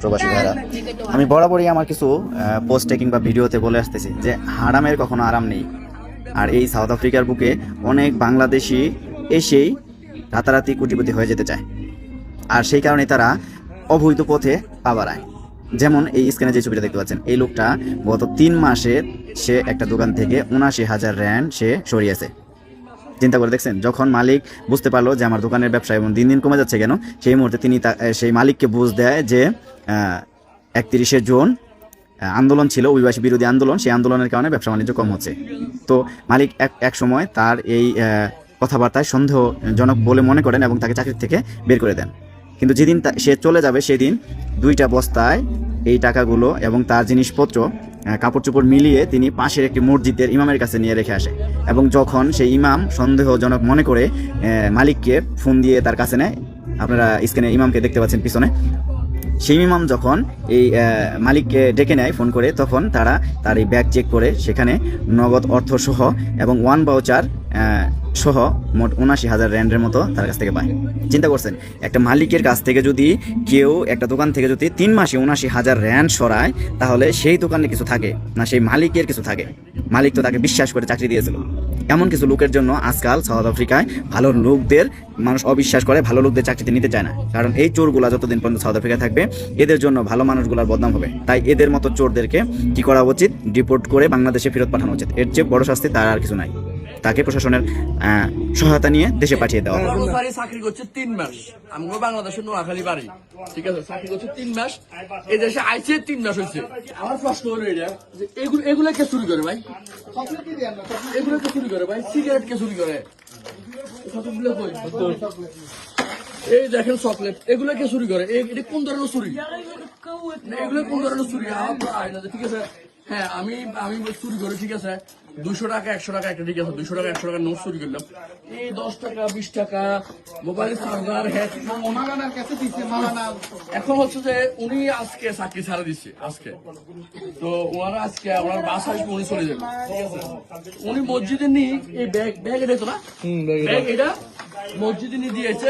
প্রবাসী ভাইরা, আমি বরাবরই আমার কিছু পোস্টে কিংবা ভিডিওতে বলে আসতেছি যে হারামের কখনো আরাম নেই। আর এই সাউথ আফ্রিকার বুকে অনেক বাংলাদেশি এসেই রাতারাতি কোটিপতি হয়ে যেতে চায়, আর সেই কারণে তারা অবৈধ পথে পা বাড়ায়। যেমন এই স্ক্রিনে যে ছবিটা দেখতে পাচ্ছেন, এই লোকটা গত 3 মাসে সে একটা দোকান থেকে ৭৯,০০০ র‍্যান্ড সে সরিয়েছে। চিন্তা করে দেখছেন, যখন মালিক বুঝতে পারলো যে আমার দোকানের ব্যবসা এবং দিন দিন কমে যাচ্ছে কেন, সেই মুহূর্তে তিনি সেই মালিককে বুঝ দেয় যে ৩১শে জুন আন্দোলন ছিল, অভিবাসী বিরোধী আন্দোলন, সেই আন্দোলনের কারণে ব্যবসা বাণিজ্য কম হচ্ছে। তো মালিক এক সময় তার এই কথাবার্তায় সন্দেহজনক বলে মনে করেন এবং তাকে চাকরি থেকে বের করে দেন। কিন্তু যেদিন সে চলে যাবে সেদিন 2টা বস্তায় এই টাকাগুলো এবং তার জিনিসপত্র কাপড় চোপড় মিলিয়ে তিনি পাশের একটি মসজিদের ইমামের কাছে নিয়ে রেখে আসে। এবং যখন সেই ইমাম সন্দেহজনক মনে করে মালিককে ফোন দিয়ে তার কাছে নেয়, আপনারা স্ক্রিনে ইমামকে দেখতে পাচ্ছেন পিছনে, সেই ইমাম যখন এই মালিককে ডেকে নেয় ফোন করে, তখন তারা তার এই ব্যাগ চেক করে সেখানে নগদ অর্থ সহ এবং 1 ভাউচার সহ মোট ৭৯,০০০ র‍্যান্ডের মতো তার কাছ থেকে পায়। চিন্তা করছেন, একটা মালিকের কাছ থেকে যদি কেউ একটা দোকান থেকে যদি 3 মাসে ৭৯,০০০ র‍্যান্ড সরায়, তাহলে সেই দোকানে কিছু থাকে না, সেই মালিকের কিছু থাকে। মালিক তো তাকে বিশ্বাস করে চাকরি দিয়েছিল। এমন কিছু লোকের জন্য আজকাল সাউথ আফ্রিকায় ভালো লোকদের মানুষ অবিশ্বাস করে, ভালো লোকদের চাকরিতে নিতে চায় না। কারণ এই চোরগুলা যতদিন পর্যন্ত সাউথ আফ্রিকায় থাকবে, এদের জন্য ভালো মানুষগুলার বদনাম হবে। তাই এদের মতো চোরদেরকে কি করা উচিত? ডিপোর্ট করে বাংলাদেশে ফেরত পাঠানো উচিত। এর চেয়ে বড় শাস্তি তার আর কিছু নাই। তাকে প্রশাসনের সহায়তা নিয়ে দেশে পাঠিয়ে দেওয়া। চাকরি করছে 3 মাস, আমগো বাংলাদেশের নোয়াখালী বাড়ি, ঠিক আছে, চাকরি করছে 3 মাস, এই দেশে আইছে 3 মাস হয়েছে। আমার প্রশ্ন হলো এটা যে এগুলো কে চুরি করে ভাই? এগুলো কে চুরি করে ভাই? সিগারেট কে চুরি করে? এই দেখেন চকলেট, এগুলো কে চুরি করে? এটা কোন ধরনের চুরি? এগুলো কোন ধরনের চুরি? ঠিক আছে, হ্যাঁ আমি চুরি করি, ঠিক আছে, 200 টাকা 100 টাকা একটা, ঠিক আছে, 200 টাকা 100 টাকা নোট চুরি করলাম, এই 10 টাকা 20 টাকা মোবাইল চার্জার এখন হচ্ছে যে উনি আজকে চাকরি ছাড়া দিচ্ছে আজকে, তো ওনারা আজকে আমার বাস আসবে, উনি চলে যাবে, উনি মসজিদে নিয়ে এই ব্যাগ এটা তো না ব্যাগ, এটা মসজিদে নিয়ে দিয়েছে।